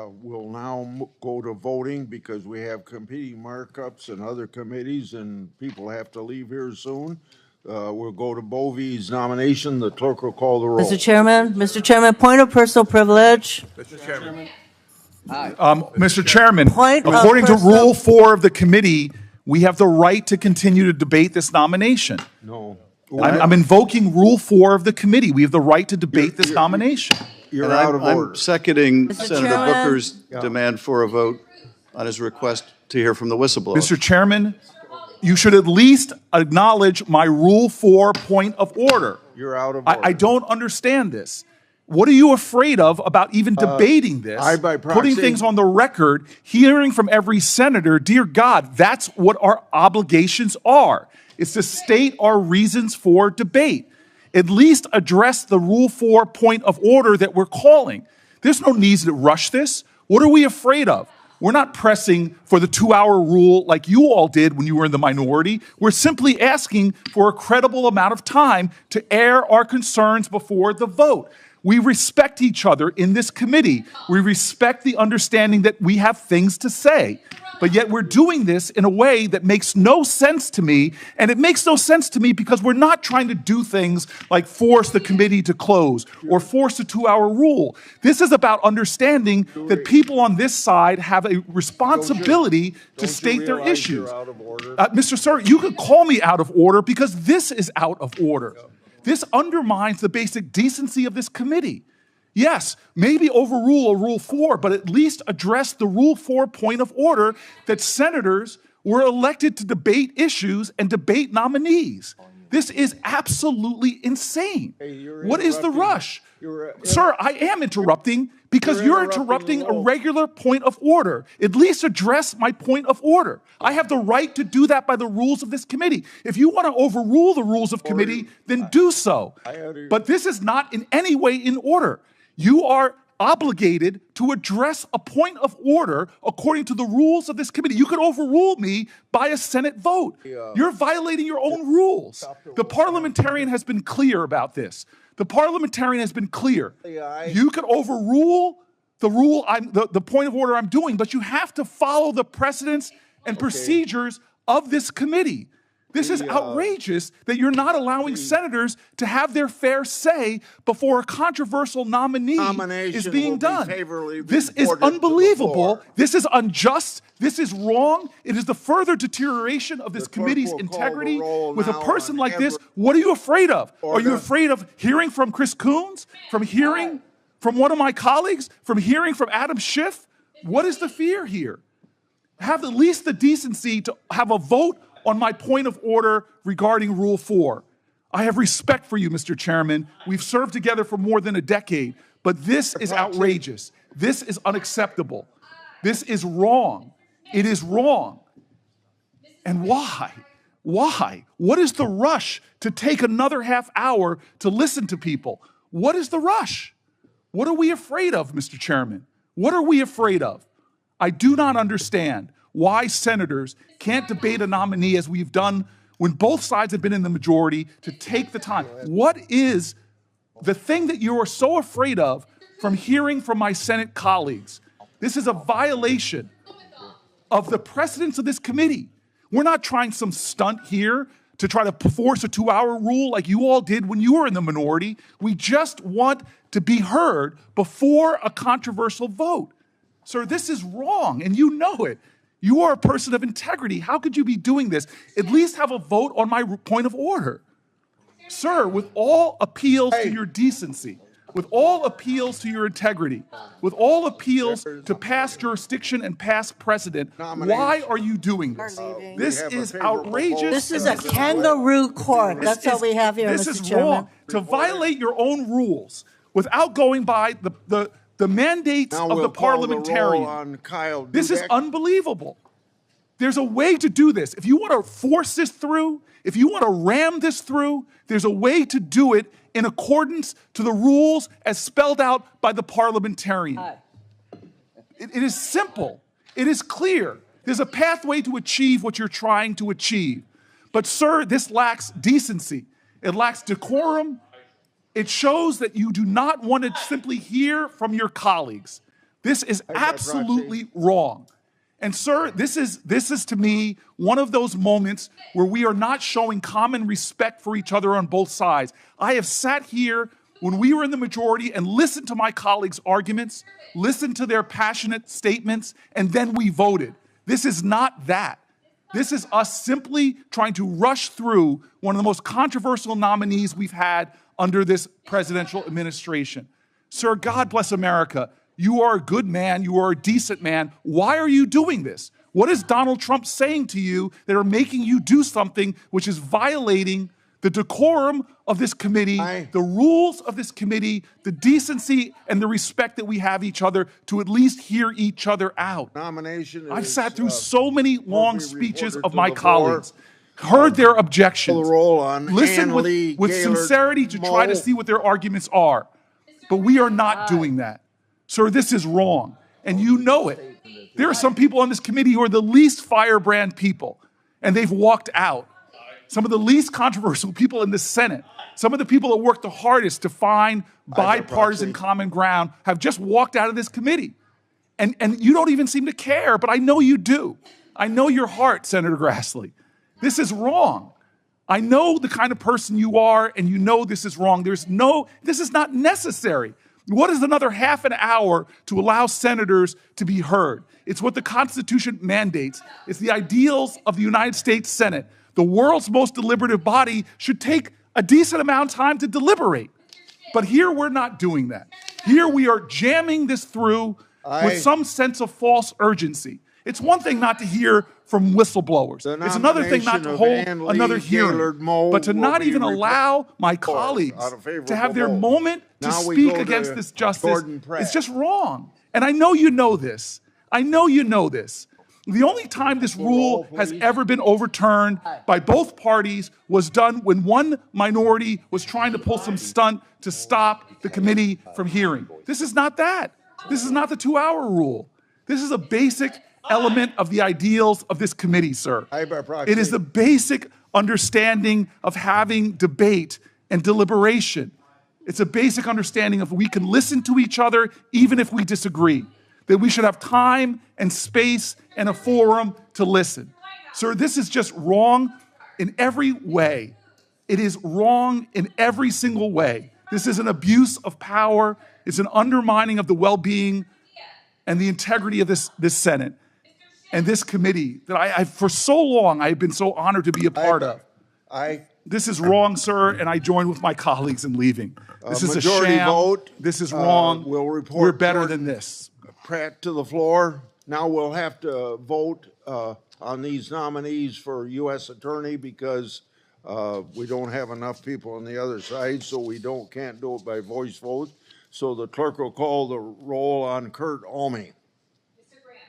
We'll now go to voting because we have competing markups and other committees, and people have to leave here soon. We'll go to Bove's nomination. The clerk will call the roll. Mr. Chairman, point of personal privilege. Mr. Chairman, Point of according to personal- Rule 4 of the committee, we have the right to continue to debate this nomination. No. I'm invoking Rule 4 of the committee. We have the right to debate this nomination. You're And out of order. I'm seconding Mr. Senator Chairman. Booker's demand for a vote on his request to hear from the whistleblower. Mr. Chairman, you should at least acknowledge my Rule 4 point of order. You're out of order. I don't understand this. What are you afraid of about even debating this? by proxy- Putting things on the record, hearing from every senator, dear God, that's what our obligations are. It's to state our reasons for debate. At least address the Rule 4 point of order that we're calling. There's no need to rush this. What are we afraid of? We're not pressing for the 2-hour rule like you all did when you were in the minority. We're simply asking for a credible amount of time to air our concerns before the vote. We respect each other in this committee. We respect the understanding that we have things to say. But yet we're doing this in a way that makes no sense to me. And it makes no sense to me because we're not trying to do things like force the committee to close or force a 2-hour rule. This is about understanding that people on this side have a responsibility to state their issues. You're out of order? Mr. Sir, you could call me out of order because this is out of order. This undermines the basic decency of this committee. Yes, maybe overrule a Rule 4, but at least address the Rule 4 point of order that senators were elected to debate issues and debate nominees. This is absolutely insane. What is the rush? Sir, I am interrupting because you're interrupting a regular point of order. At least address my point of order. I have the right to do that by the rules of this committee. If you want to overrule the rules of committee, then do so. But this is not in any way in order. You are obligated to address a point of order according to the rules of this committee. You could overrule me by a Senate vote. You're violating your own rules. The parliamentarian has been clear about this. The parliamentarian has been clear. You could overrule the point of order I'm doing, but you have to follow the precedents and procedures of this committee. This is outrageous that you're not allowing senators to have their fair say before a controversial nominee is being done. This is unbelievable. This is unjust. This is wrong. It is the further deterioration of this committee's integrity. With a person like this, what are you afraid of? Are you afraid of hearing from Chris Coons? From hearing from one of my colleagues? From hearing from Adam Schiff? What is the fear here? Have at least the decency to have a vote on my point of order regarding Rule 4. I have respect for you, Mr. Chairman. We've served together for more than a decade, but this is outrageous. This is unacceptable. This is wrong. It is wrong. And why? Why? What is the rush to take another half hour to listen to people? What is the rush? What are we afraid of, Mr. Chairman? What are we afraid of? I do not understand why senators can't debate a nominee as we've done when both sides have been in the majority to take the time. What is the thing that you are so afraid of from hearing from my Senate colleagues? This is a violation of the precedents of this committee. We're not trying some stunt here to try to force a 2-hour rule like you all did when you were in the minority. We just want to be heard before a controversial vote. Sir, this is wrong, and you know it. You are a person of integrity. How could you be doing this? At least have a vote on my point of order. Sir, with all appeals to your decency, with all appeals to your integrity, with all appeals to past jurisdiction and past precedent, why are you doing this? This is outrageous. This is a kangaroo court. That's all we have here, This Mr. is Chairman. wrong. To violate your own rules without going by the mandates of the parliamentarian. This is unbelievable. There's a way to do this. If you want to force this through, if you want to ram this through, there's a way to do it in accordance to the rules as spelled out by the parliamentarian. It is simple. It is clear. There's a pathway to achieve what you're trying to achieve. But sir, this lacks decency. It lacks decorum. It shows that you do not want to simply hear from your colleagues. This is by absolutely wrong. And sir, this is to me one of those moments where we are not showing common respect for each other on both sides. I have sat here when we were in the majority and listened to my colleagues' arguments, listened to their passionate statements, and then we voted. This is not that. This is us simply trying to rush through one of the most controversial nominees we've had under this presidential administration. Sir, God bless America. You are a good man. You are a decent man. Why are you doing this? What is Donald Trump saying to you that are making you do something which is violating the decorum of this committee, the rules of this committee, the decency and the respect that we have each other to at least hear each other out? Nomination I've is, sat through so many long will be speeches reported of to my the floor. colleagues, heard their objections, Call the roll on listen Ann Lee, with Gaylord, sincerity to try to Moe. see what their arguments are. But we are not doing that. Sir, this is wrong, and you know it. There are some people on this committee who are the least firebrand people, and they've walked out. Some of the least controversial people in the Senate, some of the people that worked the hardest to find bipartisan common ground have just walked out of this committee. And you don't even seem to care, but I know you do. I know your heart, Senator Grassley. This is wrong. I know the kind of person you are, and you know this is wrong. This is not necessary. What is another half an hour to allow senators to be heard? It's what the Constitution mandates. It's the ideals of the United States Senate. The world's most deliberative body should take a decent amount of time to deliberate. But here we're not doing that. Here we are jamming this through with some sense of false urgency. It's one thing not to hear from whistleblowers. It's another thing not to hold another hearing. Gaylord, Moe But to not will be even allow my colleagues on a favorable to have their vote. moment to Now we speak go against to this justice, Jordan Pratt. it's just wrong. And I know you know this. I know you know this. The only time this rule has ever been overturned by both parties was done when one minority was trying to pull some stunt to stop the committee from hearing. This is not that. This is not the 2-hour rule. This is a basic element of the ideals of this committee, sir. It is the basic understanding of having debate and deliberation. It's a basic understanding of we can listen to each other even if we disagree, that we should have time and space and a forum to listen. Sir, this is just wrong in every way. It is wrong in every single way. This is an abuse of power. It's an undermining of the well-being and the integrity of this Senate and this committee that I for so long I've been so honored to be a part of. This is wrong, sir, and I join with my colleagues in leaving. This is a sham. Vote. This is wrong. We'll report We're better Jordan than this. Pratt to the floor. Now we'll have to vote on these nominees for U.S. Attorney because we don't have enough people on the other side, so we can't do it by voice vote. So the clerk will call the roll on Kurt Alme.